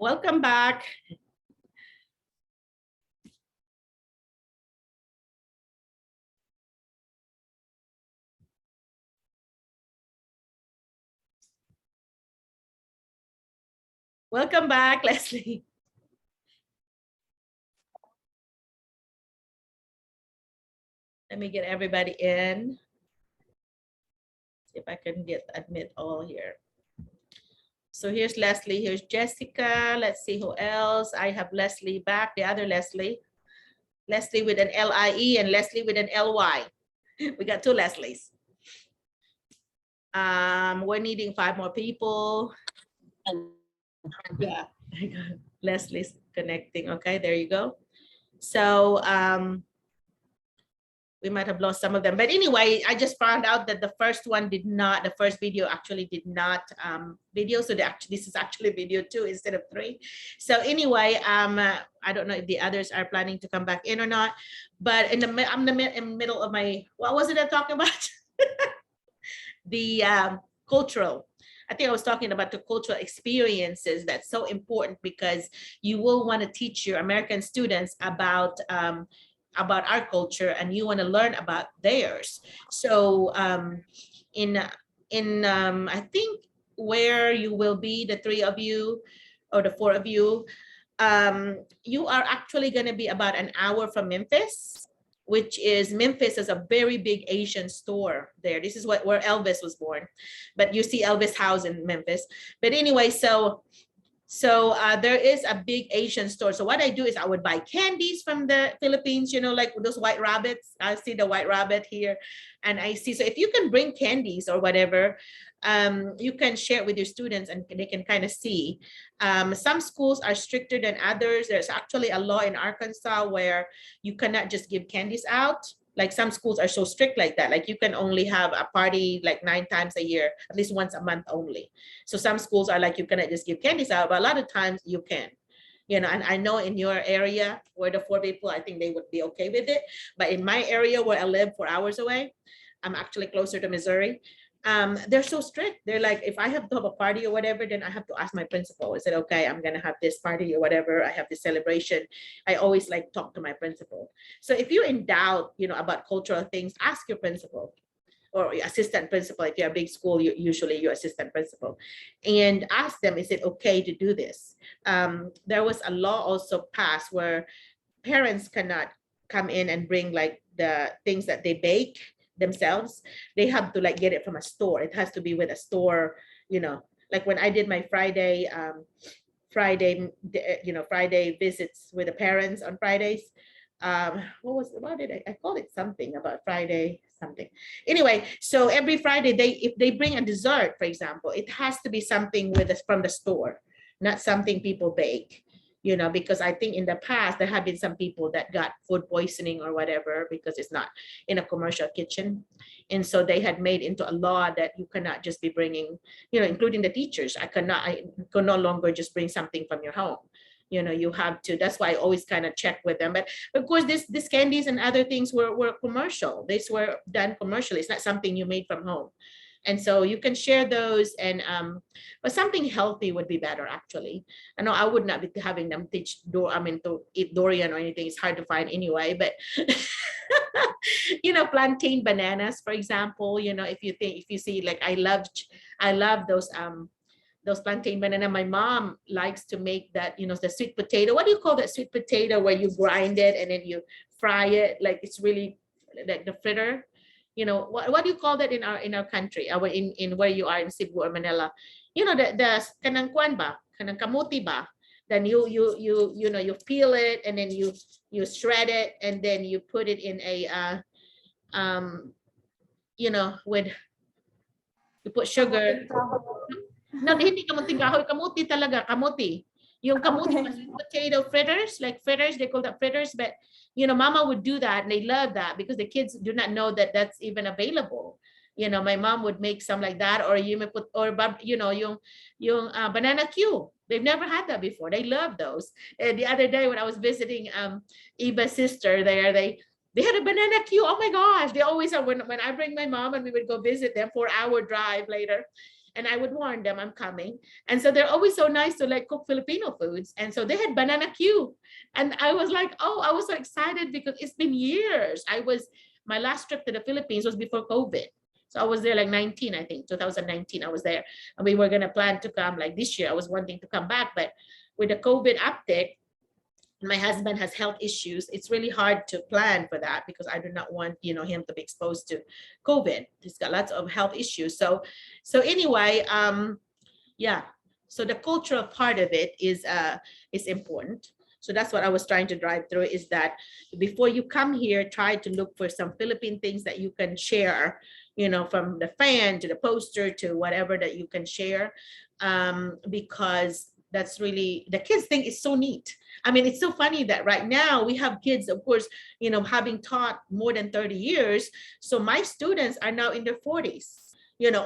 Welcome back. Welcome back, Leslie. Let me get everybody in. See if I can admit all here. So here's Leslie, here's Jessica. Let's see who else. I have Leslie back, the other Leslie. Leslie with an L-I-E and Leslie with an L-Y. We got two Leslies. We're needing 5 more people. Yeah, Leslie's connecting. Okay, there you go. So we might have lost some of them, but anyway, I just found out that the first one did not, the first video actually did not video. So this is actually video 2 instead of 3. So anyway, I don't know if the others are planning to come back in or not, but I'm in the middle of my, what was it I'm talking about? The cultural. I think I was talking about the cultural experiences. That's so important because you will want to teach your American students about our culture, and you want to learn about theirs. So I think where you will be, the 3 of you or the 4 of you, you are actually going to be about an hour from Memphis, which is Memphis is a very big Asian store there. This is where Elvis was born, but you see Elvis house in Memphis. But anyway, so there is a big Asian store. So what I do is I would buy candies from the Philippines, you know, like those white rabbits. I see the white rabbit here, and I see, so if you can bring candies or whatever, you can share it with your students and they can kind of see. Some schools are stricter than others. There's actually a law in Arkansas where you cannot just give candies out. Like some schools are so strict like that. Like you can only have a party like 9 times a year, at least once a month only. So some schools are like, you cannot just give candies out, but a lot of times you can. You know, and I know in your area where the 4 people, I think they would be okay with it. But in my area where I live 4 hours away, I'm actually closer to Missouri. They're so strict. They're like, if I have to have a party or whatever, then I have to ask my principal. I said, okay, I'm gonna have this party or whatever. I have this celebration. I always like talk to my principal. So if you're in doubt, you know, about cultural things, ask your principal or your assistant principal. If you're a big school, usually your assistant principal, and ask them, is it okay to do this? There was a law also passed where parents cannot come in and bring like the things that they bake themselves. They have to like get it from a store. It has to be with a store, you know, like when I did my Friday visits with the parents on Fridays. What did I called it something about Friday something. Anyway, so every Friday if they bring a dessert, for example, it has to be something from the store, not something people bake. You know, because I think in the past there have been some people that got food poisoning or whatever because it's not in a commercial kitchen. And so they had made into a law that you cannot just be bringing, you know, including the teachers. I could no longer just bring something from your home. You know, you have to, that's why I always kind of check with them. But of course, this candies and other things were commercial. These were done commercially. It's not something you made from home. And so you can share those, and but something healthy would be better actually. I know I would not be having them teach to eat durian or anything. It's hard to find anyway, but you know, plantain bananas, for example, you know, if you see, like I love those plantain banana. My mom likes to make that, you know, the sweet potato. What do you call that sweet potato where you grind it and then you fry it? Like it's really like the fritter. You know, what do you call that in our country? In where you are in Cebu or Manila, you know, the kanang kwan ba, kanang kamuti ba? Then you know, you peel it and then you shred it and then you put it in a you know, with you put sugar. No, hindi kamuting kahoy, kamuti talaga, kamuti. Yung kamuti potato fritters, like fritters, they call that fritters, but you know, mama would do that and they love that because the kids do not know that that's even available. You know, my mom would make some like that, or you may put, or you know, yung banana Q. They've never had that before. They love those. And the other day when I was visiting Eva's sister there, they had a banana Q. Oh my gosh, they always are when I bring my mom and we would go visit them 4-hour drive later. and I would warn them I'm coming. And so they're always so nice to like cook Filipino foods. And so they had banana Q. And I was like, oh, I was so excited because it's been years. My last trip to the Philippines was before COVID. So I was there like 19, I think, 2019, I was there. And we were going to plan to come like this year. I was wanting to come back, but with the COVID uptick, my husband has health issues. It's really hard to plan for that because I do not want, him to be exposed to COVID. He's got lots of health issues. So anyway, yeah. So the cultural part of it is important. So that's what I was trying to drive through, is that before you come here, try to look for some Philippine things that you can share, from the fan to the poster to whatever that you can share, because that's really, the kids think it's so neat. I mean, it's so funny that right now we have kids, of course, having taught more than 30 years. So my students are now in their 40s,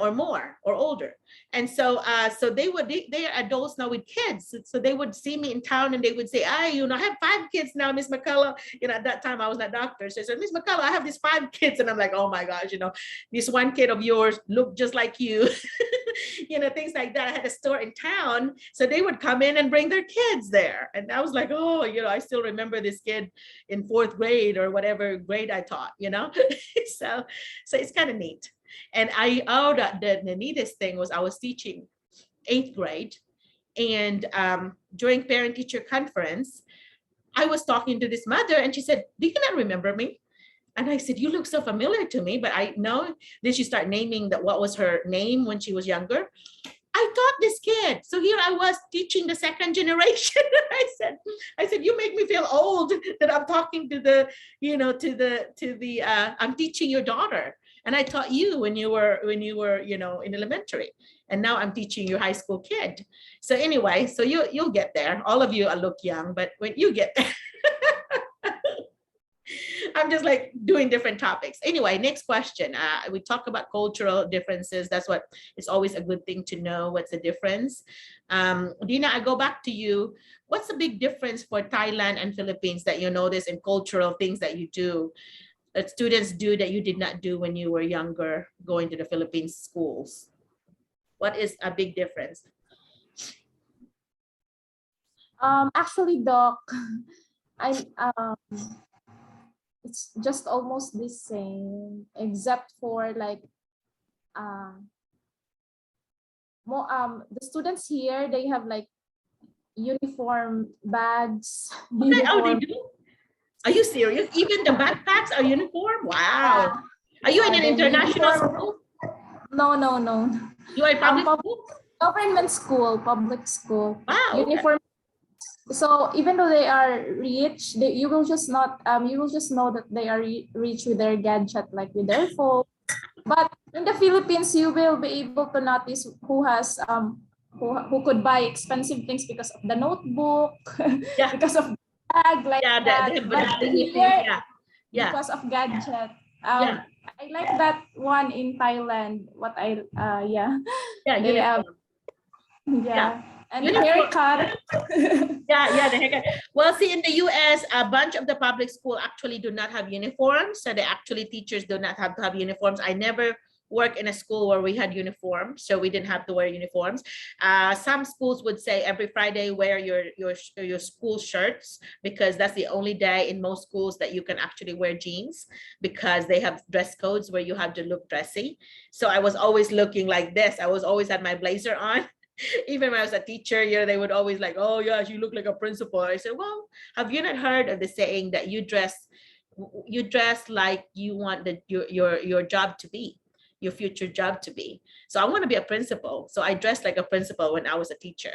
or more or older. And so they are adults now with kids. So they would see me in town and they would say, I have 5 kids now, Miss McCullough. At that time I was not doctor. So I said, Miss McCullough, I have these 5 kids. And I'm like, oh my gosh, this one kid of yours looked just like you. Things like that. I had a store in town. So they would come in and bring their kids there. And I was like, oh, I still remember this kid in 4th grade or whatever grade I taught, so it's kind of neat. And the neatest thing was I was teaching 8th grade, and during parent teacher conference, I was talking to this mother and she said, do you not remember me? And I said, you look so familiar to me, but I know. Then she started naming what was her name when she was younger. I taught this kid. So here I was teaching the 2nd generation. I said, you make me feel old that I'm talking to I'm teaching your daughter. And I taught you when you were, in elementary. And now I'm teaching your high school kid. So anyway, so you'll get there. All of you look young, but when you get there, I'm just like doing different topics. Anyway, next question. We talk about cultural differences. That's what it's always a good thing to know. What's the difference? Dina, I go back to you. What's the big difference for Thailand and Philippines that you notice in cultural things that you do, that students do that you did not do when you were younger going to the Philippines schools? What is a big difference? Actually, Doc, it's just almost the same, except for like the students here, they have like uniform bags. Okay. Oh, they do? Are you serious? Even the backpacks are uniform? Wow. Are you in an international school? No. You are in public school? Government school, public school. Wow. Uniform. Okay. So even though they are rich, you will just know that they are rich with their gadget, like with their phone. But in the Philippines, you will be able to notice who has who could buy expensive things because of the notebook, yeah. Because of bag, like that. Because of gadget. I like that one in Thailand. And the haircut. The haircut. Well, see, in the US, a bunch of the public school actually do not have uniforms. So teachers do not have to have uniforms. I never worked in a school where we had uniforms, so we didn't have to wear uniforms. Some schools would say every Friday wear your school shirts, because that's the only day in most schools that you can actually wear jeans, because they have dress codes where you have to look dressy. So I was always looking like this. I was always had my blazer on. Even when I was a teacher, they would always like, oh yeah, you look like a principal. I said, well, have you not heard of the saying that you dress like you want your job to be, your future job to be? So I want to be a principal. So I dressed like a principal when I was a teacher.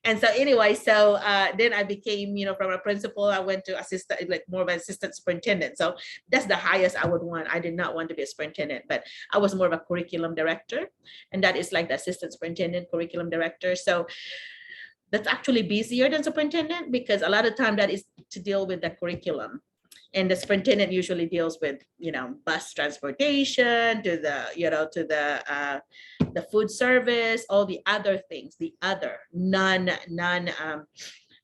And so anyway, then I became, from a principal, I went to assistant, like more of an assistant superintendent. So that's the highest I would want. I did not want to be a superintendent, but I was more of a curriculum director. And that is like the assistant superintendent, curriculum director. So that's actually busier than superintendent, because a lot of time that is to deal with the curriculum. And the superintendent usually deals with, bus transportation, to the food service, all the other things, the other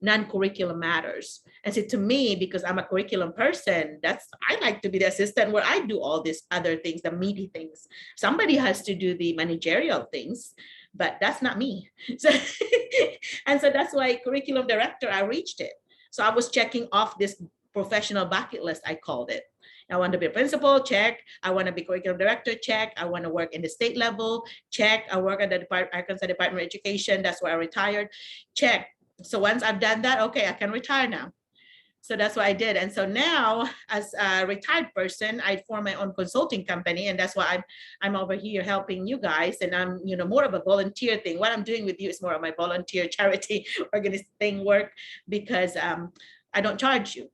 non-curriculum matters. And so to me, because I'm a curriculum person, I like to be the assistant where I do all these other things, the meaty things. Somebody has to do the managerial things, but that's not me. So, and so that's why curriculum director, I reached it. So I was checking off this professional bucket list, I called it. I want to be a principal, check. I want to be curriculum director, check. I want to work in the state level, check. I work at the Arkansas Department of Education. That's where I retired, check. So once I've done that, okay, I can retire now. So that's what I did. And so now, as a retired person, I form my own consulting company, and that's why I'm over here helping you guys. And I'm, more of a volunteer thing. What I'm doing with you is more of my volunteer charity organizing work, because I don't charge you,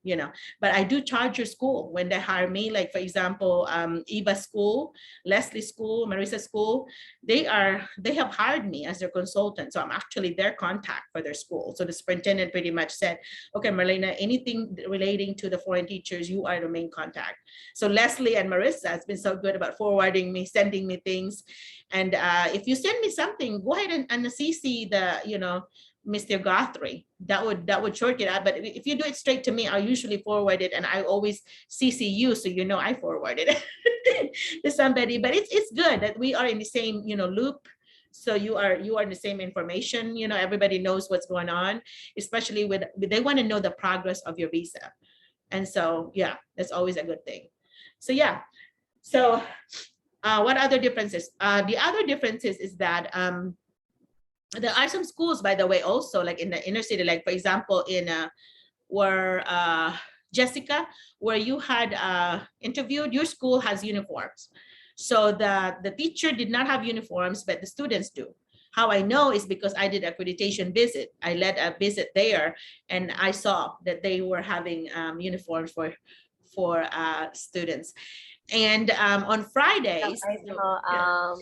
but I do charge your school when they hire me. Like, for example, Eva School, Leslie School, Marisa School, they have hired me as their consultant. So I'm actually their contact for their school. So the superintendent pretty much said, okay, Merlina, anything relating to the foreign teachers, you are the main contact. So Leslie and Marissa has been so good about forwarding me, sending me things. And if you send me something, go ahead and CC the, Mr. Guthrie, that would short it out. But if you do it straight to me, I'll usually forward it, and I always CC you, so I forwarded it to somebody. But it's good that we are in the same loop. So you are in the same information. Everybody knows what's going on, especially with they want to know the progress of your visa, and so yeah, that's always a good thing. So yeah, so what other differences? The other differences is that there are some schools, by the way, also like in the inner city, like for example, in where Jessica, where you had interviewed, your school has uniforms. So the teacher did not have uniforms, but the students do. How I know is because I did accreditation visit. I led a visit there, and I saw that they were having uniforms for students. And on Fridays, I saw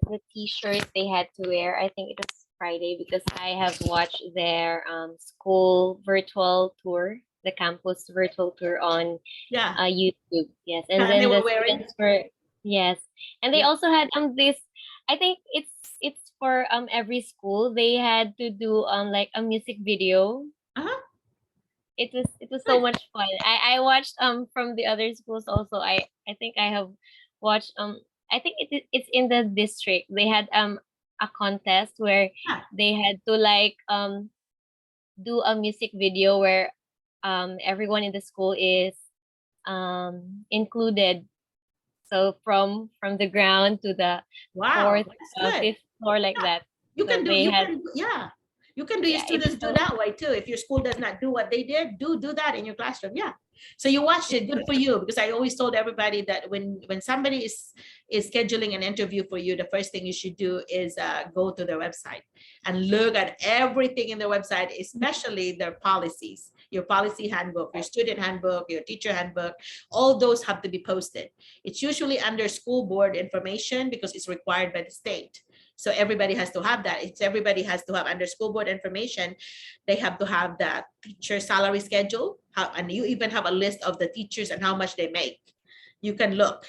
the t-shirt they had to wear. I think it was Friday, because I have watched their school virtual tour, the campus virtual tour on yeah, YouTube. Yes, and and then they the were wearing, students were, yes, and they Yeah. also had this. I think it's for every school. They had to do like a music video. uh-huh. It was so much fun. I watched from the other schools also. I think I have watched I think it's in the district. They had a contest where Yeah. they had to like do a music video where everyone in the school is included. So from the ground to the Wow, fourth, that's good. fifth floor, like Yeah. that. You So can do, they had, yeah. You can do, your yeah, it's students do so, that way too. If your school does not do what they did, do that in your classroom. Yeah. So you watched it, good for you, because I always told everybody that when somebody is scheduling an interview for you, the first thing you should do is go to their website and look at everything in their website, especially their policies, your policy handbook, your student handbook, your teacher handbook. All those have to be posted. It's usually under school board information because it's required by the state. So everybody has to have that. Everybody has to have under school board information. They have to have that teacher salary schedule, and you even have a list of the teachers and how much they make. You can look,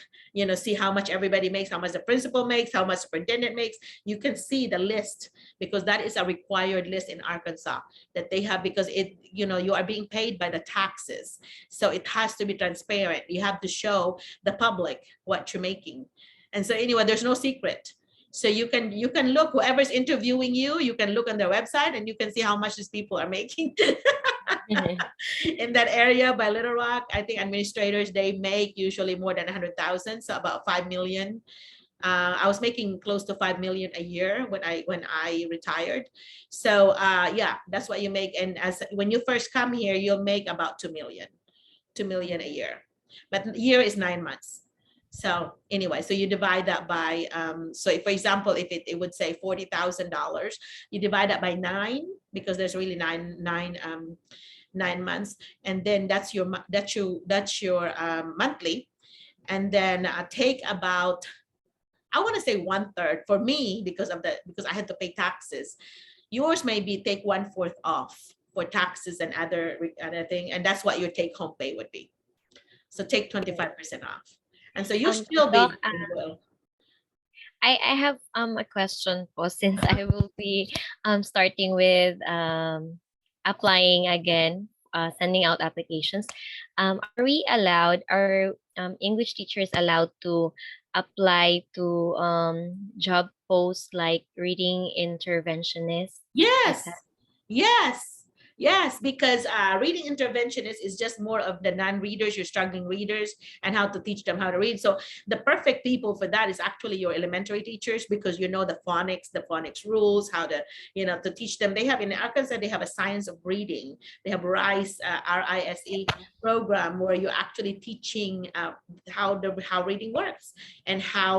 see how much everybody makes, how much the principal makes, how much superintendent makes. You can see the list, because that is a required list in Arkansas that they have, because you are being paid by the taxes. So it has to be transparent. You have to show the public what you're making. And so anyway, there's no secret. So you can look, whoever's interviewing you, you can look on their website and you can see how much these people are making. In that area by Little Rock, I think administrators, they make usually more than 100,000, so about 5 million. I was making close to 5 million a year when I retired. So yeah, that's what you make. And when you first come here, you'll make about 2 million a year, but year is 9 months. So anyway, so you divide that by, so if, for example, if it would say $40,000, you divide that by 9, because there's really nine months, and then that's your monthly, and then take about, I want to say 1/3 for me, because I had to pay taxes. Yours maybe take 1/4 off for taxes and other thing, and that's what your take home pay would be. So take 25% off. And so you still be Doc, well. I have a question po, since I will be starting with applying again, sending out applications. Are we allowed, are English teachers allowed to apply to job post like reading interventionist like Yes, that? yes, yes, because reading interventionist is just more of the non-readers, your struggling readers, and how to teach them how to read. So the perfect people for that is actually your elementary teachers, because you know the phonics rules, how to, to teach them. They have in Arkansas, they have a science of reading. They have RISE, RISE program where you're actually teaching how reading works, and how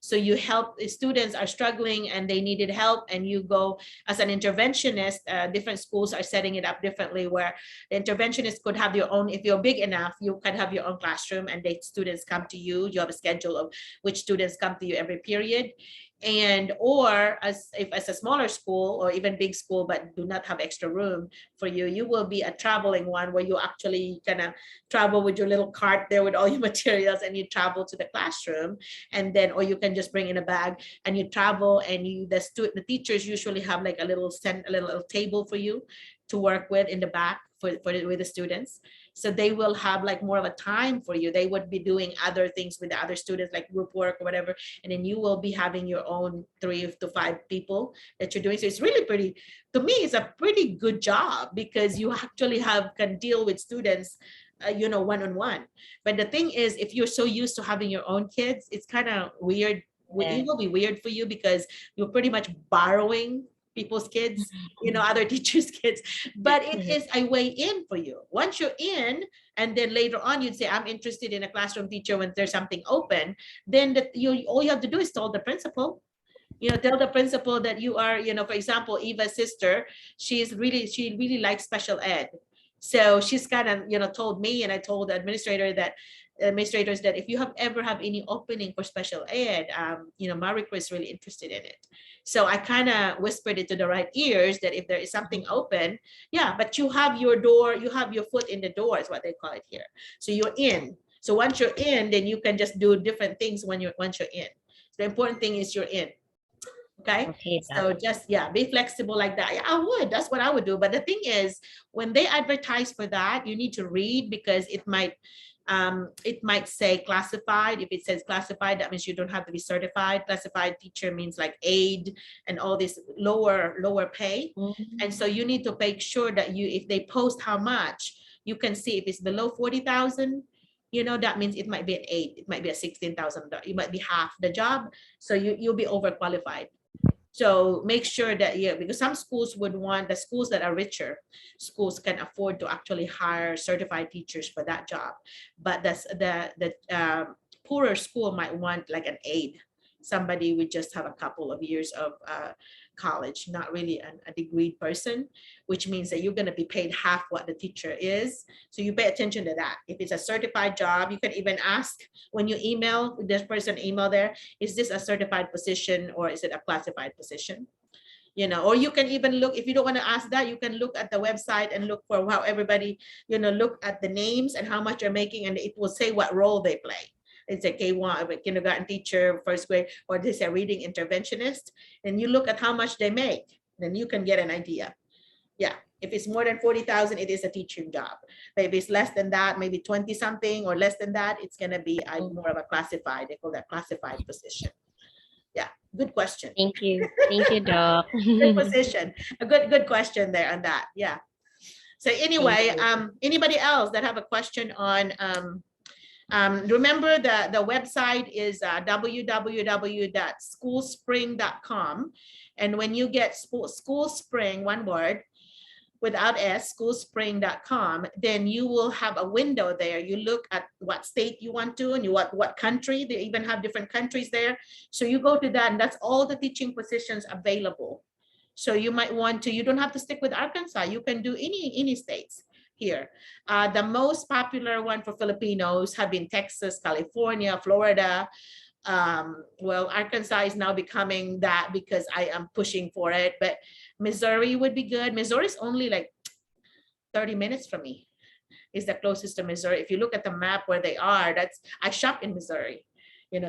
so you help students are struggling and they needed help, and you go as an interventionist. Different schools are setting it up differently, where the interventionist could have your own, if you're big enough, you can have your own classroom, and the students come to you. You have a schedule of which students come to you every period. And or if as a smaller school or even big school but do not have extra room for you, you will be a traveling one, where you actually kind of travel with your little cart there with all your materials, and you travel to the classroom. And then, or you can just bring in a bag and you travel, and the teachers usually have like a little table for you to work with in the back with the students. So they will have like more of a time for you. They would be doing other things with the other students, like group work or whatever, and then you will be having your own 3 to 5 people that you're doing. So it's really pretty, to me, it's a pretty good job, because you actually can deal with students one-on-one. But the thing is, if you're so used to having your own kids, it's kind of weird. It will be weird for you, because you're pretty much borrowing people's kids, other teachers' kids. But it is a way in for you. Once you're in, and then later on you'd say, I'm interested in a classroom teacher when there's something open, then all you have to do is tell the principal. Tell the principal that you are, for example, Eva's sister, she really likes special ed. So she's kind of, told me, and I told the administrators that if you ever have any opening for special ed, Mariko is really interested in it. So I kind of whispered it to the right ears that if there is something open, yeah, but you have your door, you have your foot in the door, is what they call it here. So you're in. So once you're in, then you can just do different things once you're in. So the important thing is you're in. Okay. So just, be flexible like that. Yeah, that's what I would do. But the thing is, when they advertise for that, you need to read, because it might say classified. If it says classified, that means you don't have to be certified. Classified teacher means like aid and all this lower pay. And so you need to make sure that if they post how much, you can see if it's below 40,000, that means it might be an 8, it might be a $16,000, it might be half the job. So you'll be overqualified. So make sure that, because some schools would want, the schools that are richer schools can afford to actually hire certified teachers for that job. But the poorer school might want like an aide, somebody would just have a couple of years of college, not really a degreed person, which means that you're going to be paid half what the teacher is. So you pay attention to that. If it's a certified job, you can even ask when you email this person, email there, is this a certified position or is it a classified position? Or you can even look, if you don't want to ask that, you can look at the website and look for how everybody, look at the names and how much they're making, and it will say what role they play. It's a K1, a kindergarten teacher, first grade, or this a reading interventionist, and you look at how much they make, then you can get an idea. Yeah, if it's more than 40,000, it is a teaching job. But if it's less than that, maybe 20 something or less than that, it's gonna be more of a classified, they call that classified position. Yeah, good question. Thank you, Doc. Good position, a good question there on that. Yeah. So anyway, anybody else that have a question on remember the website is www.schoolspring.com, and when you get Schoolspring, one word without S, schoolspring.com, then you will have a window there. You look at what state you want to, and what country. They even have different countries there. So you go to that, and that's all the teaching positions available. So you might want to, you don't have to stick with Arkansas. You can do any states here. The most popular one for Filipinos have been Texas, California, Florida. Well, Arkansas is now becoming that because I am pushing for it, but Missouri would be good. Missouri is only like 30 minutes from me. Is the closest to Missouri. If you look at the map where they are, I shop in Missouri,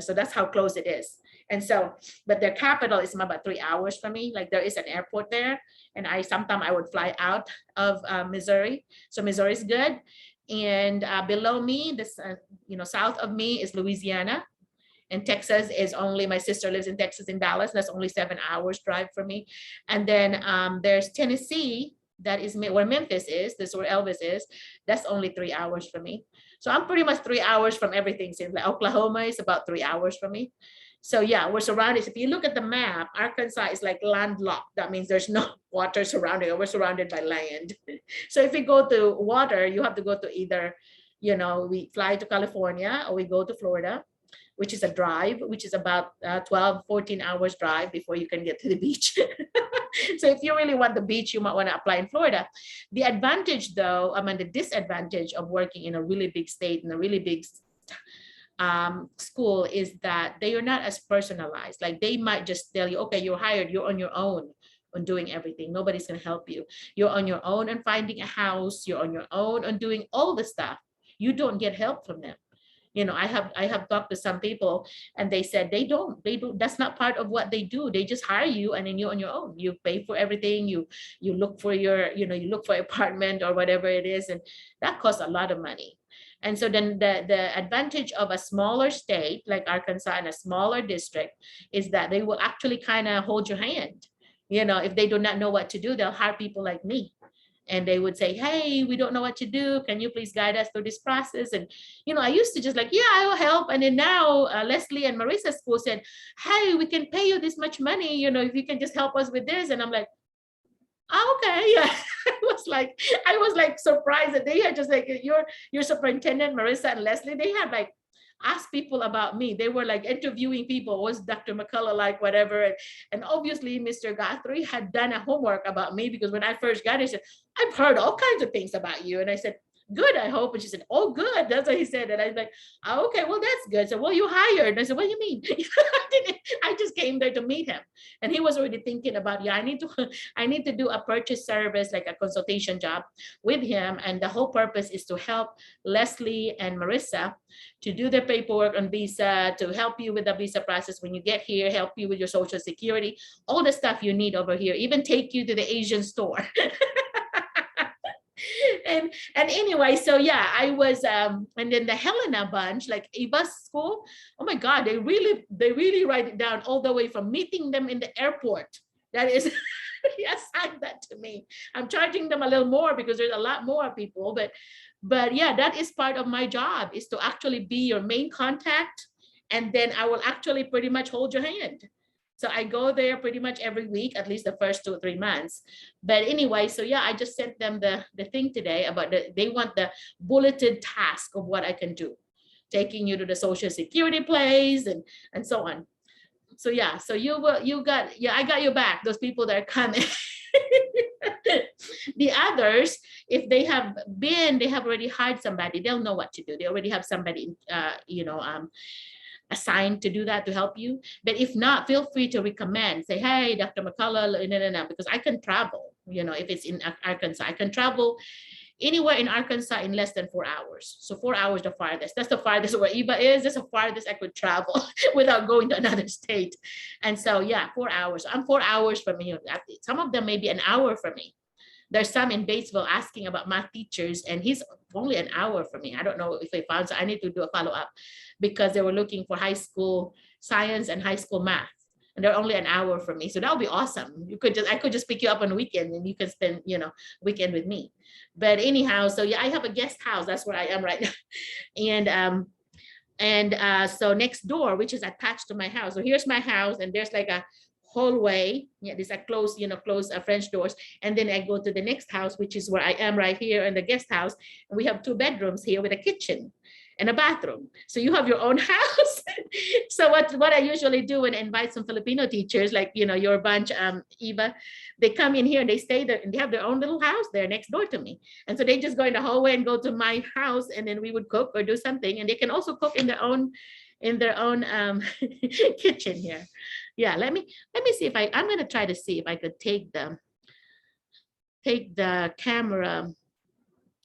so that's how close it is. And so, but their capital is about 3 hours from me. Like there is an airport there, and sometimes I would fly out of Missouri. So Missouri is good. And below me, this south of me is Louisiana. And Texas is only, my sister lives in Texas, in Dallas. That's only 7 hours drive for me. And then there's Tennessee, that is where Memphis is. This is where Elvis is. That's only 3 hours for me. So I'm pretty much 3 hours from everything. Seems like Oklahoma is about 3 hours from me. So yeah, we're surrounded. If you look at the map, Arkansas is like landlocked. That means there's no water surrounding it. We're surrounded by land. So if we go to water, you have to go to either, you know, we fly to California or we go to Florida, which is a drive, which is about 12, 14 hours drive before you can get to the beach. So if you really want the beach, you might want to apply in Florida. The advantage though, I mean, the disadvantage of working in a really big state, in a really big school, is that they are not as personalized. Like they might just tell you, okay, you're hired, you're on your own on doing everything. Nobody's going to help you. You're on your own on finding a house. You're on your own on doing all the stuff. You don't get help from them. You know, I have talked to some people and they said they don't, that's not part of what they do. They just hire you and then you're on your own. You pay for everything. You look for your, you know, you look for apartment or whatever it is. And that costs a lot of money. And so then the advantage of a smaller state like Arkansas and a smaller district is that they will actually kind of hold your hand. You know, if they do not know what to do, they'll hire people like me. And they would say, hey, we don't know what to do. Can you please guide us through this process? And, you know, I used to just like, yeah, I will help. And then now Leslie and Marissa's school said, hey, we can pay you this much money, you know, if you can just help us with this. And I'm like, oh, okay, yeah. I was like surprised that they had just like your superintendent, Marissa and Leslie, they had like asked people about me. They were like interviewing people. Was Dr. McCullough like whatever? And obviously Mr. Guthrie had done a homework about me, because when I first got it, he said, I've heard all kinds of things about you. And I said, good, I hope. And she said, oh, good. That's what he said. And I was like, oh, okay, well, that's good. So, well, you hired. And I said, what do you mean? I just came there to meet him. And he was already thinking about, yeah, I need to do a purchase service, like a consultation job with him. And the whole purpose is to help Leslie and Marissa to do their paperwork on visa, to help you with the visa process when you get here, help you with your social security, all the stuff you need over here, even take you to the Asian store. And anyway, so yeah, I was and then the Helena bunch, like Eva's school, oh my God, they really write it down all the way from meeting them in the airport. That is, he assigned that to me. I'm charging them a little more because there's a lot more people, but yeah, that is part of my job, is to actually be your main contact, and then I will actually pretty much hold your hand. So I go there pretty much every week, at least the first 2 or 3 months. But anyway, so yeah, I just sent them the thing today about they want the bulleted task of what I can do, taking you to the social security place and so on. So yeah, so I got your back, those people that are coming. The others, if they have already hired somebody, they'll know what to do. They already have somebody, assigned to do that, to help you. But if not, feel free to recommend, say, hey, Dr. McCullough, no, because I can travel, you know, if it's in Arkansas, I can travel anywhere in Arkansas in less than 4 hours. So 4 hours the farthest. That's the farthest where Eva is. That's the farthest I could travel without going to another state. And so yeah, 4 hours. I'm 4 hours from here. Some of them may be an hour from me. There's some in Batesville asking about math teachers, and he's only an hour from me. I don't know if they found, so I need to do a follow-up, because they were looking for high school science and high school math, and they're only an hour from me. So that would be awesome. I could just pick you up on a weekend and you can spend, you know, weekend with me. But anyhow, so yeah, I have a guest house. That's where I am right now. And so next door, which is attached to my house. So here's my house, and there's like a hallway. Yeah, these are closed, French doors. And then I go to the next house, which is where I am right here in the guest house. And we have 2 bedrooms here with a kitchen and a bathroom. So you have your own house. So what I usually do when I invite some Filipino teachers, like, your bunch, Eva, they come in here and they stay there and they have their own little house there next door to me. And so they just go in the hallway and go to my house, and then we would cook or do something. And they can also cook in their own kitchen here. Yeah, let me see if I'm going to try to see if I could take the camera,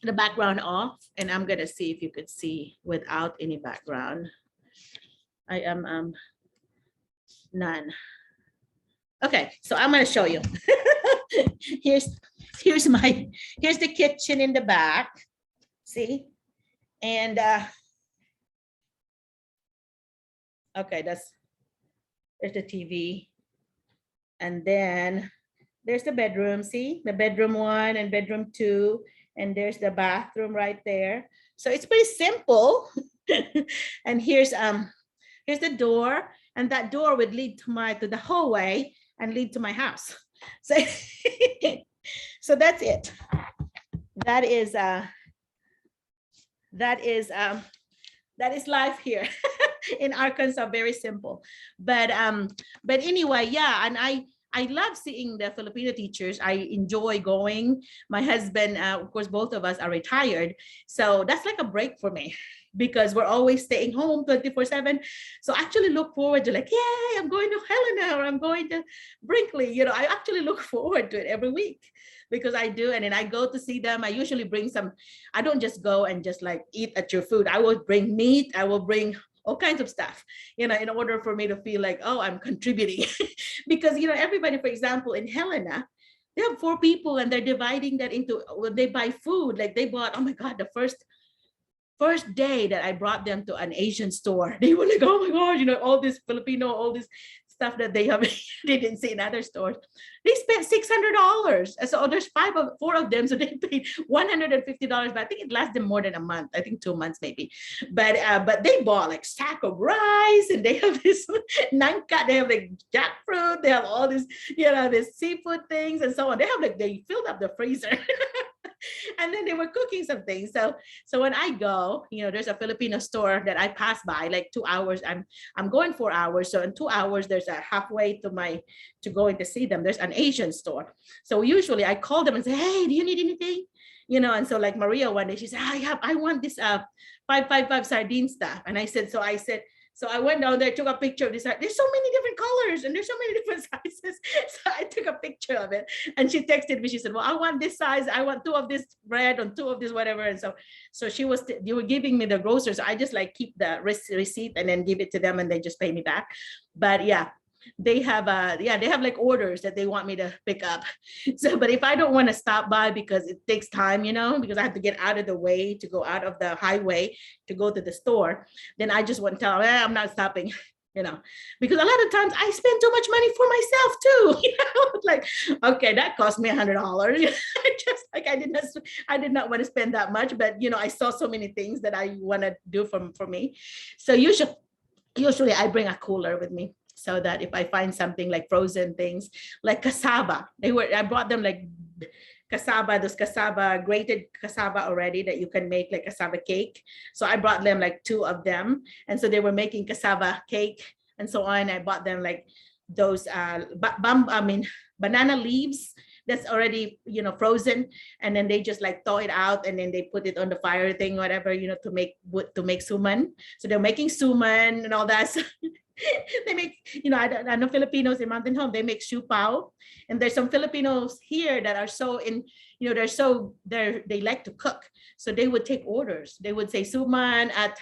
the background off, and I'm going to see if you could see without any background. I am none. Okay, so I'm going to show you. here's the kitchen in the back. See? And Okay, there's the TV. And then there's the bedroom. See the bedroom 1 and bedroom 2. And there's the bathroom right there. So it's pretty simple. And here's the door, and that door would lead to the hallway and lead to my house. So so that's it. That is life here in Arkansas. Very simple, but anyway, yeah. And I love seeing the Filipino teachers. I enjoy going. My husband, of course, both of us are retired, so that's like a break for me, because we're always staying home 24/7. So I actually look forward to, like, yay, I'm going to Helena, or I'm going to Brinkley. I actually look forward to it every week, because I do. And then I go to see them. I usually bring some. I don't just go and just like eat at your food. I will bring meat. I will bring all kinds of stuff, in order for me to feel like, oh, I'm contributing. Because, everybody, for example, in Helena, they have 4 people, and they're dividing that into, when they buy food, like they bought, oh my God, the first day that I brought them to an Asian store, they were like, oh my God, all this Filipino, all this stuff that they have, they didn't see in other stores. They spent $600. So there's 4 of them. So they paid $150, but I think it lasted them more than a month. I think 2 months maybe. But they bought like sack of rice, and they have this nangka, they have like jackfruit, they have all this, this seafood things and so on. They filled up the freezer. And then they were cooking some things. So when I go, there's a Filipino store that I pass by like 2 hours. I'm going 4 hours. So in 2 hours, there's a halfway to going to see them. There's an Asian store. So usually I call them and say, hey, do you need anything? And so like Maria one day, she said, I want this 555 sardine stuff. And I said, so I went down there, took a picture of this. There's so many different colors and there's so many different sizes. So I took a picture of it, and she texted me. She said, well, I want this size. I want 2 of this bread and 2 of this whatever. And so they were giving me the groceries. So I just like keep the receipt and then give it to them, and they just pay me back. But yeah, they have like orders that they want me to pick up. So, but if I don't want to stop by because it takes time, because I have to get out of the way to go out of the highway to go to the store, then I just want to tell them, I'm not stopping, because a lot of times I spend too much money for myself too. Like, okay, that cost me $100. Just like I did not want to spend that much, but I saw so many things that I want to do for me. So usually I bring a cooler with me, so that if I find something like frozen things like cassava, I brought them like cassava, those grated cassava already that you can make like cassava cake. So I brought them like 2 of them. And so they were making cassava cake and so on. I bought them like those banana leaves that's already, frozen. And then they just like thaw it out, and then they put it on the fire thing, whatever, to make suman. So they're making suman and all that. So they make, I know Filipinos in Mountain Home, they make siupao. And there's some Filipinos here that are so they like to cook. So they would take orders. They would say suman at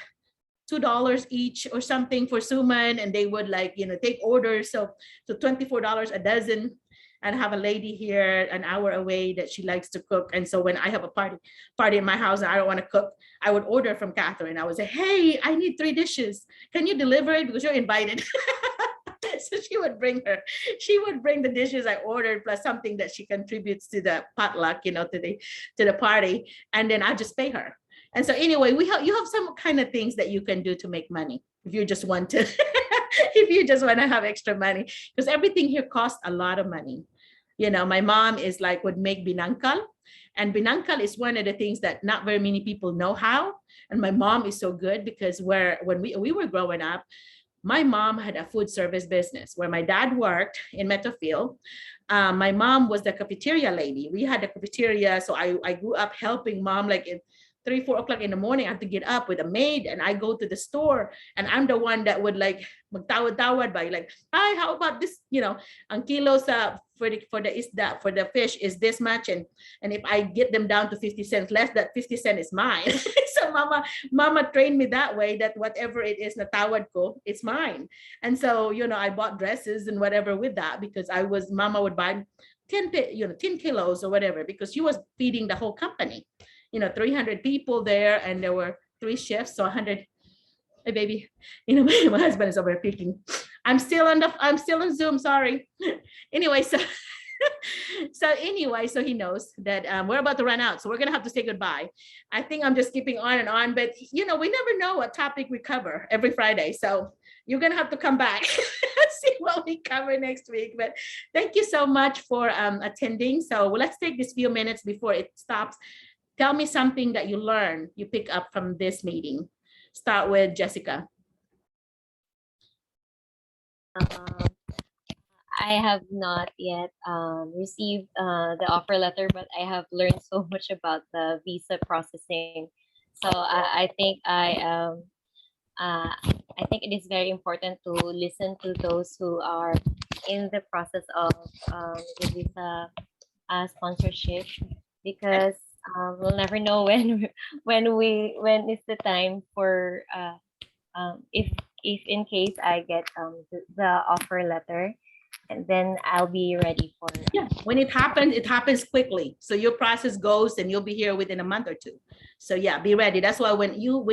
$2 each or something for suman. And they would like, take orders. So $24 a dozen. And have a lady here an hour away that she likes to cook. And so when I have a party in my house and I don't want to cook, I would order from Catherine. I would say, hey, I need 3 dishes. Can you deliver it? Because you're invited. So she would bring the dishes I ordered plus something that she contributes to the potluck, to the party. And then I just pay her. And so anyway, you have some kind of things that you can do to make money if you just want to, have extra money, because everything here costs a lot of money. My mom would make binangkal, and binangkal is one of the things that not very many people know how. And my mom is so good, because when we were growing up, my mom had a food service business where my dad worked in Metafield. My mom was the cafeteria lady. We had a cafeteria. So I grew up helping mom, like in 3-4 o'clock in the morning. I have to get up with a maid and I go to the store, and I'm the one that would like magtawad-tawad by like, hi, how about this, ang kilos for the fish is this much, and if I get them down to 50 cents less, that 50 cents is mine. So mama trained me that way, that whatever it is na tawad ko, it's mine. And so I bought dresses and whatever with that, because mama would buy 10 kilos or whatever, because she was feeding the whole company. 300 people there, and there were 3 shifts, so 100 Hey, baby. You know, my husband is over here peeking. I'm still on Zoom. Sorry. Anyway, so so he knows that we're about to run out. So we're gonna have to say goodbye. I think I'm just keeping on and on, but you know, we never know what topic we cover every Friday. So you're gonna have to come back and see what we cover next week. But thank you so much for attending. So let's take this few minutes before it stops. Tell me something that you learned, you pick up from this meeting. Start with Jessica. I have not yet received the offer letter, but I have learned so much about the visa processing. So I think I think it is very important to listen to those who are in the process of the visa sponsorship, because we'll never know when is the time for if in case I get the offer letter, and then I'll be ready for Yeah, when it happens quickly. So your process goes and you'll be here within a month or two. So yeah, be ready. That's why when you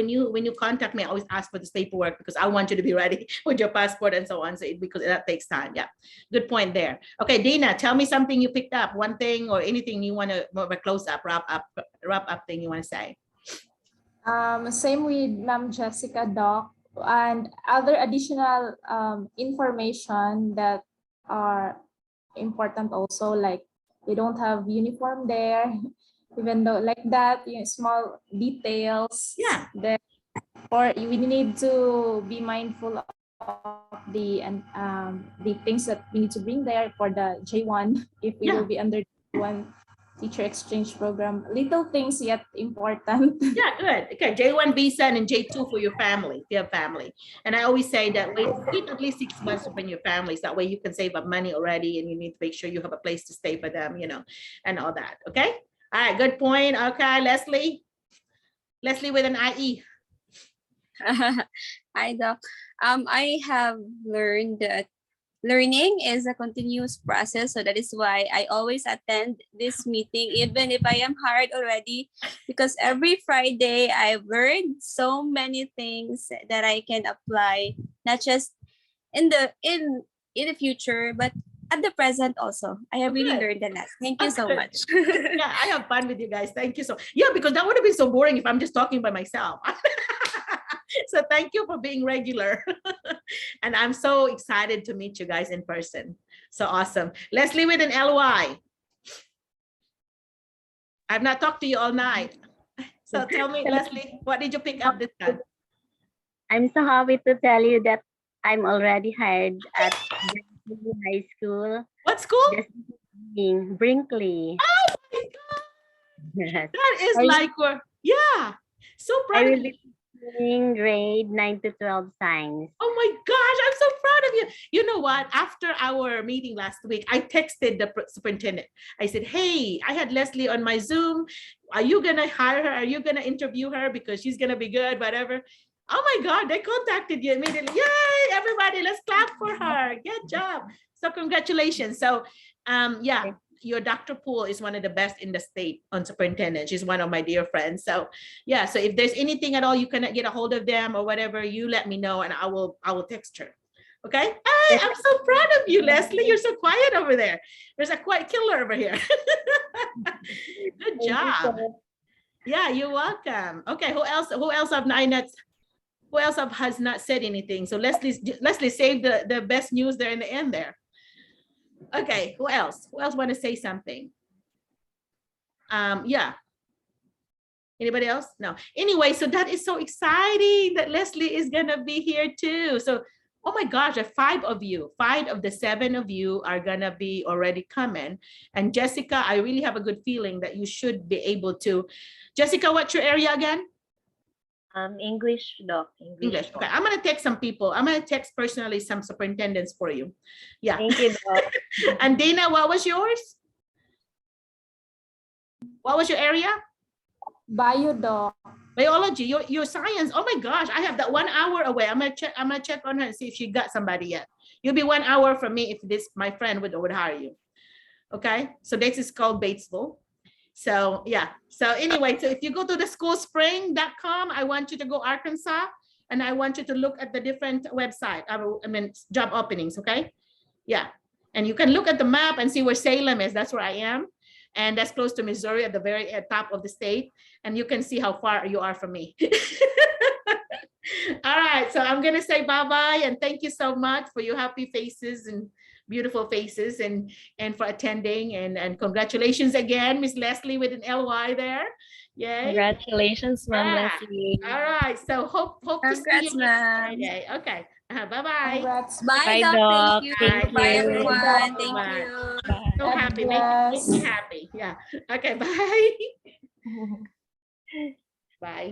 contact me, I always ask for this paperwork because I want you to be ready with your passport and so on. So because that takes time. Yeah, good point there. Okay, Dina, tell me something you picked up, one thing or anything you want to close up, wrap up thing you want to say. Same with Ma'am Jessica, Doc, and other additional information that are important also, like they don't have uniform there, even though like that, you know, small details. Yeah. That, or we need to be mindful of the things that we need to bring there for the J1 if we will be under one teacher exchange program. Little things yet important. Yeah, good. Okay, J1 visa and J2 for your family, if you have family. And I always say that wait at least 6 months to bring your families. That way you can save up money already and you need to make sure you have a place to stay for them, you know, and all that. Okay. All right, good point. Okay, Leslie. Leslie with an IE. Hi, Doc. I have learned that learning is a continuous process. So that is why I always attend this meeting, even if I am hired already, because every Friday I've learned so many things that I can apply, not just in the future, but at the present also. I have really learned a lot. Thank you so much. Yeah, I have fun with you guys. Thank you so. Yeah, because that would have been so boring if I'm just talking by myself. So thank you for being regular. And I'm so excited to meet you guys in person. So awesome. Leslie with an LY. I've not talked to you all night. So tell me, Leslie, what did you pick up this time? I'm so happy to tell you that I'm already hired at high school. What school? Brinkley. Oh my God. Yes. That is like, yeah. So proud of you. Grade 9 to 12 science. Oh my gosh, I'm so proud of you. You know what? After our meeting last week, I texted the superintendent. I said, hey, I had Leslie on my Zoom. Are you going to hire her? Are you going to interview her? Because she's going to be good, whatever. Oh my God, they contacted you immediately. Yay, everybody, let's clap for her. Good job. So congratulations. So yeah, your Dr. Poole is one of the best in the state on superintendent. She's one of my dear friends. So yeah, so if there's anything at all you cannot get a hold of them or whatever, you let me know and I will text her. Okay. Hey, I'm so proud of you, Leslie. You're so quiet over there. There's a quiet killer over here. Good job. Yeah, you're welcome. Okay, who else has not said anything? So Leslie saved the best news there in the end there. Okay, who else want to say something? Yeah. Anybody else? No. Anyway, so that is so exciting that Leslie is gonna be here too. So, oh my gosh, 5 of you, 5 of the 7 of you are gonna be already coming. And Jessica, I really have a good feeling that you should be able to. Jessica, what's your area again? English, Doc. English. Okay, I'm gonna text some people. I'm gonna text personally some superintendents for you. Yeah. Thank you, Doc. And Dana, what was yours? What was your area? Bio, Doc. Biology. Your science. Oh my gosh, I have that 1 hour away. I'm gonna check on her and see if she got somebody yet. You'll be 1 hour from me if this my friend would hire you. Okay, so this is called Batesville. So yeah, so anyway, so if you go to the schoolspring.com, I want you to go Arkansas and I want you to look at the different website, I mean, job openings, okay? Yeah, and you can look at the map and see where Salem is. That's where I am. And that's close to Missouri at the very top of the state. And you can see how far you are from me. All right, so I'm gonna say bye-bye and thank you so much for your happy faces and beautiful faces and for attending and congratulations again, Miss Leslie with an LY there. Yay. Congratulations, Ma'am Yeah. Leslie. All right, so hope to see Congrats, you next ma'am. Friday. Okay, bye-bye. Congrats. Bye, Bye, Doc. Doc. Thank you. Thank Bye, you. everyone. Bye. Thank Bye. you. Bye. So God happy, bless. make me happy. Yeah. Okay, bye. Bye.